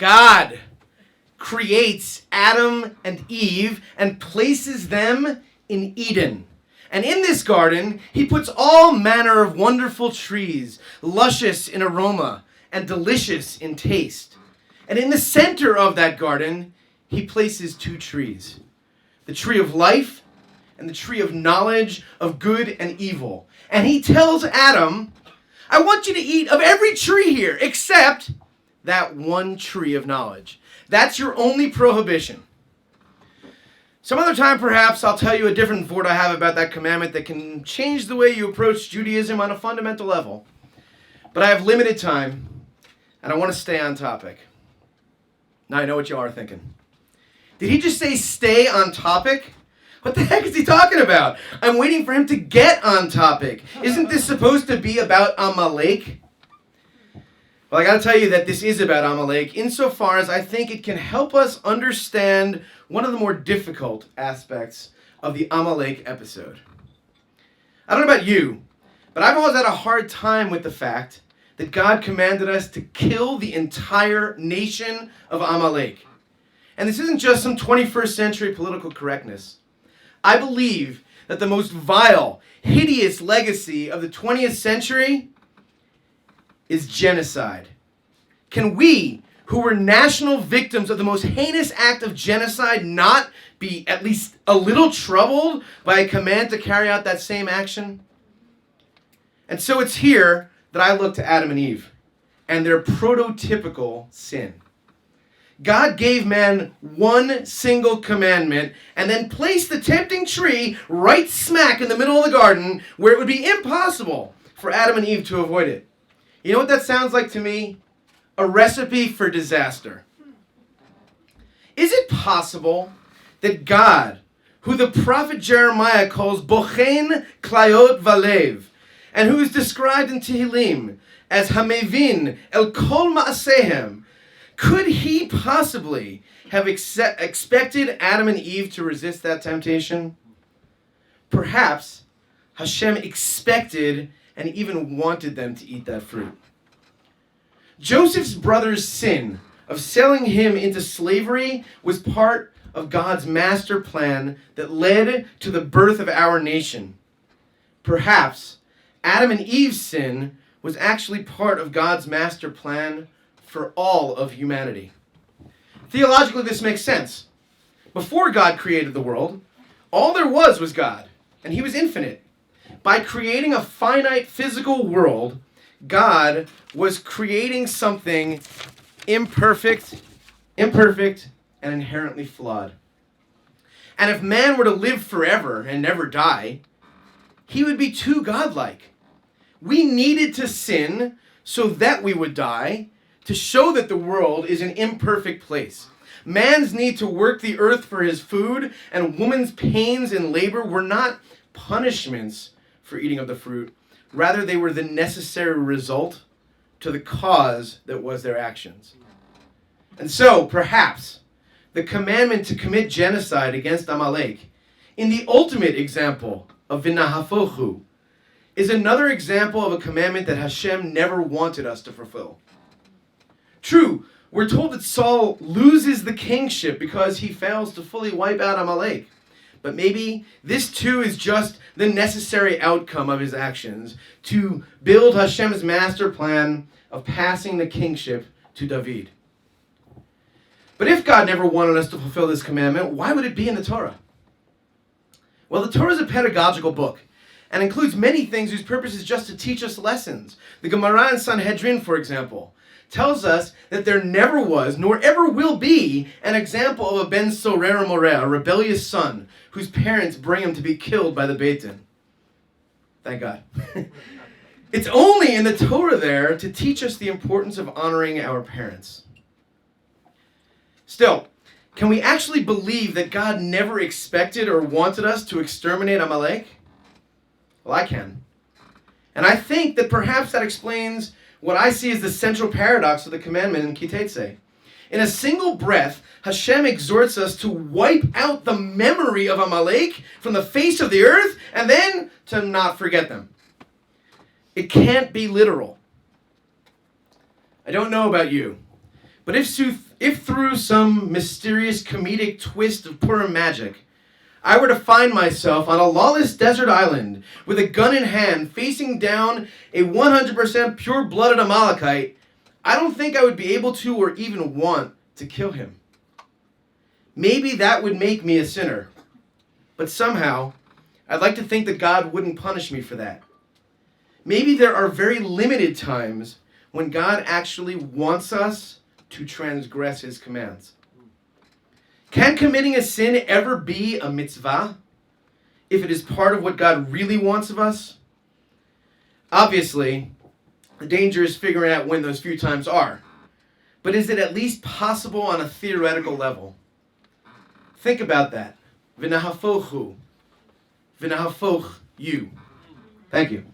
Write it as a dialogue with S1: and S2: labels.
S1: God creates Adam and Eve and places them in Eden. And in this garden, he puts all manner of wonderful trees, luscious in aroma and delicious in taste. And in the center of that garden, he places two trees, the tree of life and the tree of knowledge of good and evil. And he tells Adam, I want you to eat of every tree here except that one tree of knowledge. That's your only prohibition. Some other time, perhaps, I'll tell you a different thought I have about that commandment that can change the way you approach Judaism on a fundamental level. But I have limited time, and I want to stay on topic. Now I know what you are thinking. Did he just say stay on topic? What the heck is he talking about? I'm waiting for him to get on topic. Isn't this supposed to be about Amalek? Well, I got to tell you that this is about Amalek insofar as I think it can help us understand one of the more difficult aspects of the Amalek episode. I don't know about you, but I've always had a hard time with the fact that God commanded us to kill the entire nation of Amalek. And this isn't just some 21st century political correctness. I believe that the most vile, hideous legacy of the 20th century is genocide. Can we, who were national victims of the most heinous act of genocide, not be at least a little troubled by a command to carry out that same action? And so it's here that I look to Adam and Eve and their prototypical sin. God gave man one single commandment and then placed the tempting tree right smack in the middle of the garden where it would be impossible for Adam and Eve to avoid it. You know what that sounds like to me? A recipe for disaster. Is it possible that God, who the prophet Jeremiah calls Bochen Klayot Valev, and who is described in Tehillim as Hamevin El Kol Ma'asehem, could he possibly have expected Adam and Eve to resist that temptation? Perhaps Hashem expected and even wanted them to eat that fruit. Joseph's brother's sin of selling him into slavery was part of God's master plan that led to the birth of our nation. Perhaps Adam and Eve's sin was actually part of God's master plan for all of humanity. Theologically, this makes sense. Before God created the world, all there was God, and he was infinite. By creating a finite physical world, God was creating something imperfect, and inherently flawed. And if man were to live forever and never die, he would be too godlike. We needed to sin so that we would die, to show that the world is an imperfect place. Man's need to work the earth for his food and woman's pains in labor were not punishments for eating of the fruit. Rather, they were the necessary result to the cause that was their actions. And so, perhaps, the commandment to commit genocide against Amalek, in the ultimate example of V'nahafochu, is another example of a commandment that Hashem never wanted us to fulfill. True, we're told that Saul loses the kingship because he fails to fully wipe out Amalek. But maybe this too is just the necessary outcome of his actions to build Hashem's master plan of passing the kingship to David. But if God never wanted us to fulfill this commandment, why would it be in the Torah? Well, the Torah is a pedagogical book and includes many things whose purpose is just to teach us lessons. The Gemara in Sanhedrin, for example, tells us that there never was, nor ever will be, an example of a ben sorer moreh, a rebellious son, whose parents bring him to be killed by the Beit Din. Thank God. It's only in the Torah there to teach us the importance of honoring our parents. Still, can we actually believe that God never expected or wanted us to exterminate Amalek? Well, I can. And I think that perhaps that explains what I see as the central paradox of the commandment in Kitetse. In a single breath, Hashem exhorts us to wipe out the memory of Amalek from the face of the earth and then to not forget them. It can't be literal. I don't know about you, But if through some mysterious comedic twist of Purim magic, I were to find myself on a lawless desert island with a gun in hand facing down a 100% pure-blooded Amalekite, I don't think I would be able to or even want to kill him. Maybe that would make me a sinner. But somehow, I'd like to think that God wouldn't punish me for that. Maybe there are very limited times when God actually wants us to transgress his commands. Can committing a sin ever be a mitzvah if it is part of what God really wants of us? Obviously, the danger is figuring out when those few times are. But is it at least possible on a theoretical level? Think about that. V'nahafochu. V'nahafoch you. Thank you.